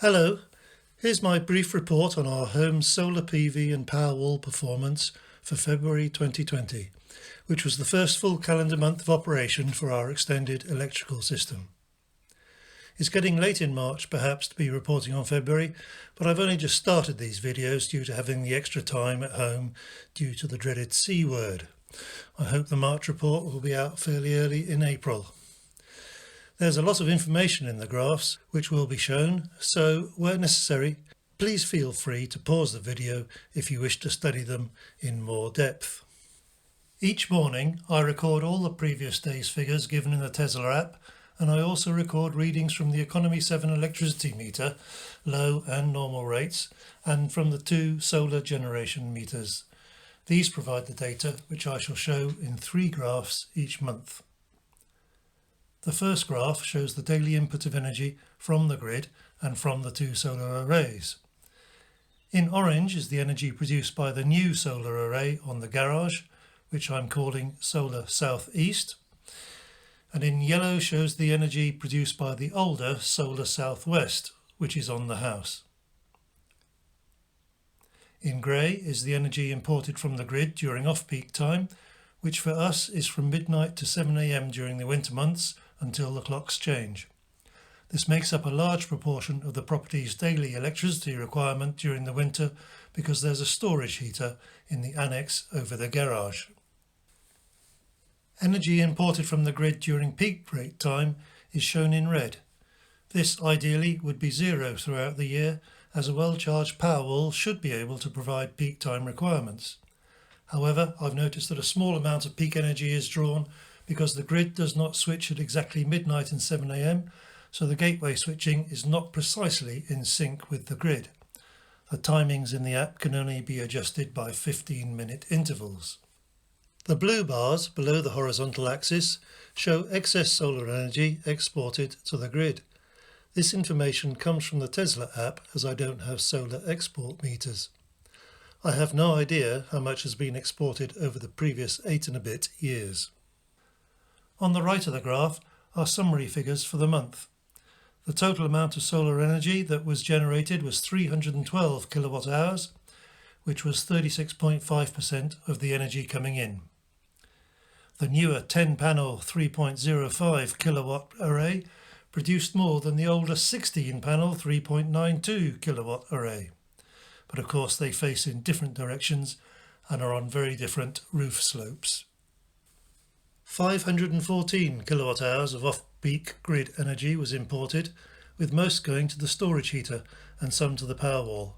Hello, here's my brief report on our home solar PV and Powerwall performance for February 2020, which was the first full calendar month of operation for our extended electrical system. It's getting late in March perhaps to be reporting on February, but I've only just started these videos due to having the extra time at home due to the dreaded C word. I hope the March report will be out fairly early in April. There's a lot of information in the graphs which will be shown, so where necessary, please feel free to pause the video if you wish to study them in more depth. Each morning I record all the previous day's figures given in the Tesla app, and I also record readings from the Economy 7 electricity meter, low and normal rates, and from the two solar generation meters. These provide the data which I shall show in 3 graphs each month. The first graph shows the daily input of energy from the grid and from the 2 solar arrays. In orange is the energy produced by the new solar array on the garage, which I'm calling Solar Southeast, and in yellow shows the energy produced by the older Solar Southwest, which is on the house. In grey is the energy imported from the grid during off-peak time, which for us is from midnight to 7 AM during the winter months until the clocks change. This makes up a large proportion of the property's daily electricity requirement during the winter because there's a storage heater in the annex over the garage. Energy imported from the grid during peak rate time is shown in red. This ideally would be zero throughout the year, as a well-charged Powerwall should be able to provide peak time requirements. However, I've noticed that a small amount of peak energy is drawn because the grid does not switch at exactly midnight and 7 AM, so the gateway switching is not precisely in sync with the grid. The timings in the app can only be adjusted by 15-minute intervals. The blue bars below the horizontal axis show excess solar energy exported to the grid. This information comes from the Tesla app as I don't have solar export meters. I have no idea how much has been exported over the previous 8 and a bit years. On the right of the graph are summary figures for the month. The total amount of solar energy that was generated was 312 kilowatt hours, which was 36.5% of the energy coming in. The newer 10-panel 3.05 kilowatt array produced more than the older 16-panel 3.92 kilowatt array. But of course they face in different directions and are on very different roof slopes. 514 kilowatt hours of off-peak grid energy was imported, with most going to the storage heater and some to the Powerwall.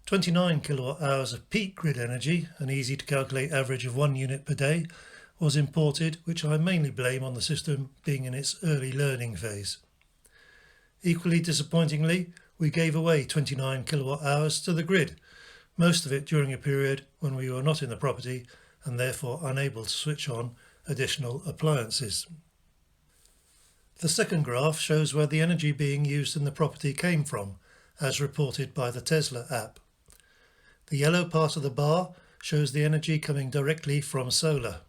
29 kilowatt hours of peak grid energy, an easy to calculate average of 1 unit per day, was imported, which I mainly blame on the system being in its early learning phase. Equally disappointingly, we gave away 29 kilowatt hours to the grid, most of it during a period when we were not in the property and therefore unable to switch on additional appliances. The second graph shows where the energy being used in the property came from, as reported by the Tesla app. The yellow part of the bar shows the energy coming directly from solar.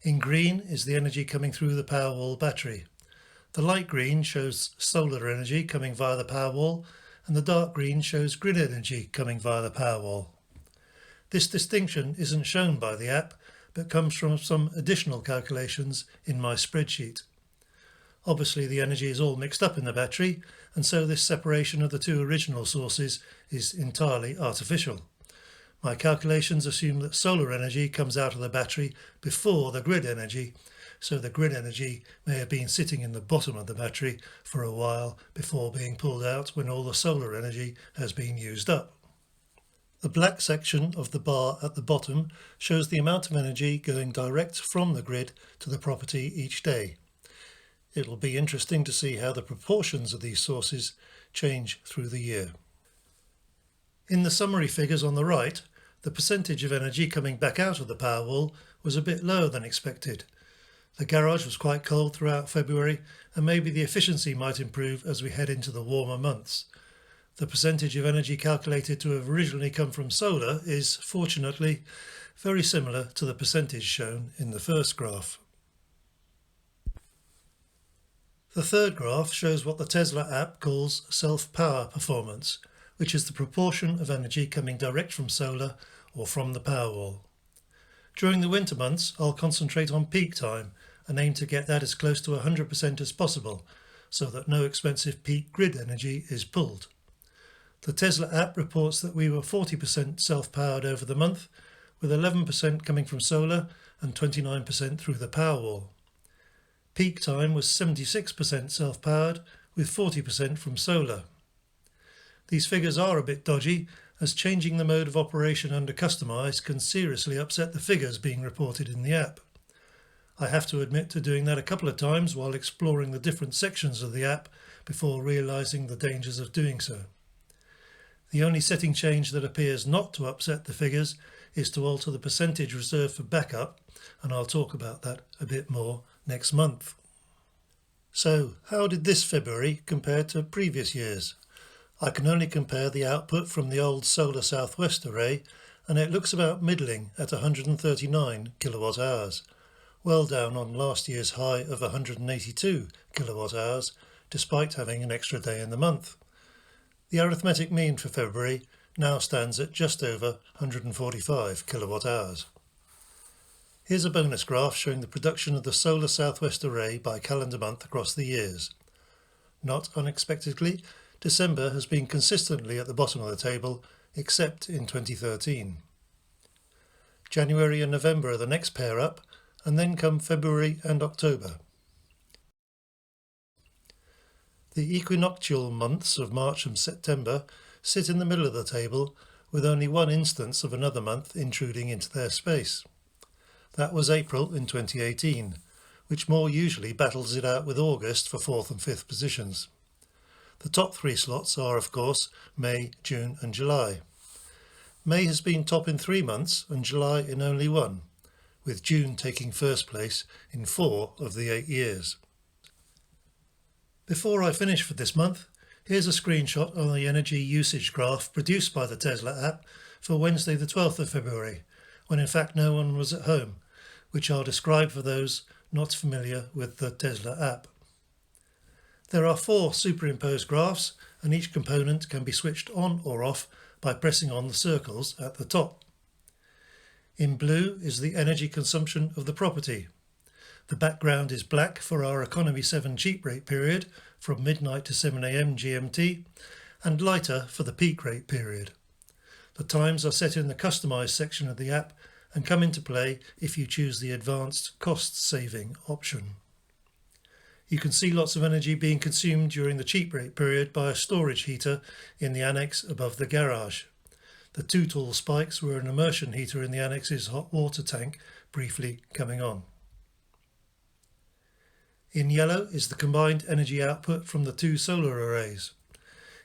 In green is the energy coming through the Powerwall battery. The light green shows solar energy coming via the Powerwall, and the dark green shows grid energy coming via the Powerwall. This distinction isn't shown by the app, but comes from some additional calculations in my spreadsheet. Obviously the energy is all mixed up in the battery, and so this separation of the 2 original sources is entirely artificial. My calculations assume that solar energy comes out of the battery before the grid energy, so the grid energy may have been sitting in the bottom of the battery for a while before being pulled out when all the solar energy has been used up. The black section of the bar at the bottom shows the amount of energy going direct from the grid to the property each day. It will be interesting to see how the proportions of these sources change through the year. In the summary figures on the right, the percentage of energy coming back out of the Powerwall was a bit lower than expected. The garage was quite cold throughout February, and maybe the efficiency might improve as we head into the warmer months. The percentage of energy calculated to have originally come from solar is, fortunately, very similar to the percentage shown in the first graph. The third graph shows what the Tesla app calls self-power performance, which is the proportion of energy coming direct from solar or from the Powerwall. During the winter months, I'll concentrate on peak time and aim to get that as close to 100% as possible, so that no expensive peak grid energy is pulled. The Tesla app reports that we were 40% self-powered over the month, with 11% coming from solar and 29% through the Powerwall. Peak time was 76% self-powered, with 40% from solar. These figures are a bit dodgy, as changing the mode of operation under Customize can seriously upset the figures being reported in the app. I have to admit to doing that a couple of times while exploring the different sections of the app before realizing the dangers of doing so. The only setting change that appears not to upset the figures is to alter the percentage reserved for backup, and I'll talk about that a bit more next month. So, how did this February compare to previous years? I can only compare the output from the old solar southwest array, and it looks about middling at 139 kilowatt hours, well down on last year's high of 182 kilowatt hours, despite having an extra day in the month. The arithmetic mean for February now stands at just over 145 kilowatt hours. Here's a bonus graph showing the production of the solar southwest array by calendar month across the years. Not unexpectedly, December has been consistently at the bottom of the table, except in 2013. January and November are the next pair up, and then come February and October. The equinoctial months of March and September sit in the middle of the table, with only one instance of another month intruding into their space. That was April in 2018, which more usually battles it out with August for 4th and 5th positions. The top three slots are, of course, May, June and July. May has been top in 3 months and July in only 1, with June taking first place in 4 of the 8 years. Before I finish for this month, here's a screenshot of the energy usage graph produced by the Tesla app for Wednesday the 12th of February, when in fact no one was at home, which I'll describe for those not familiar with the Tesla app. There are 4 superimposed graphs, and each component can be switched on or off by pressing on the circles at the top. In blue is the energy consumption of the property. The background is black for our Economy 7 cheap rate period from midnight to 7 AM GMT, and lighter for the peak rate period. The times are set in the Customize section of the app and come into play if you choose the advanced cost saving option. You can see lots of energy being consumed during the cheap rate period by a storage heater in the annex above the garage. The 2 tall spikes were an immersion heater in the annex's hot water tank briefly coming on. In yellow is the combined energy output from the 2 solar arrays.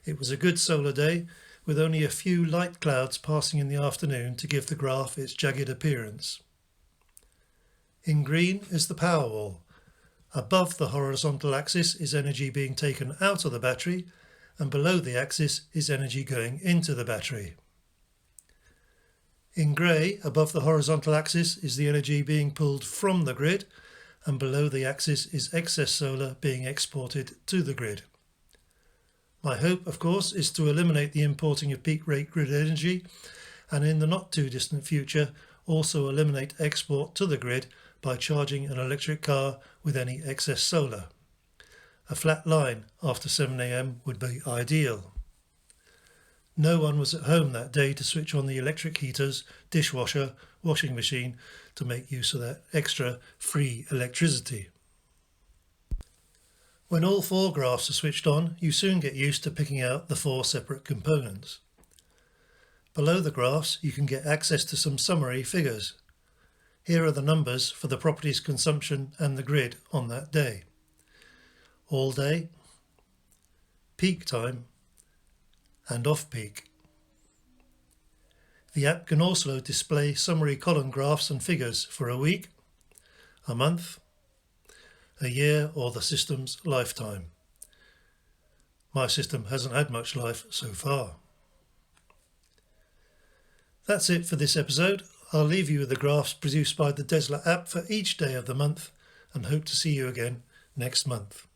It was a good solar day, with only a few light clouds passing in the afternoon to give the graph its jagged appearance. In green is the Powerwall. Above the horizontal axis is energy being taken out of the battery, and below the axis is energy going into the battery. In grey, above the horizontal axis is the energy being pulled from the grid, and below the axis is excess solar being exported to the grid. My hope, of course, is to eliminate the importing of peak rate grid energy, and in the not too distant future also eliminate export to the grid by charging an electric car with any excess solar. A flat line after 7 AM would be ideal. No one was at home that day to switch on the electric heaters, dishwasher, washing machine to make use of that extra free electricity. When all 4 graphs are switched on, you soon get used to picking out the 4 separate components. Below the graphs, you can get access to some summary figures. Here are the numbers for the property's consumption and the grid on that day. All day, peak time, and off-peak. The app can also display summary column graphs and figures for a week, a month, a year, or the system's lifetime. My system hasn't had much life so far. That's it for this episode. I'll leave you with the graphs produced by the Tesla app for each day of the month and hope to see you again next month.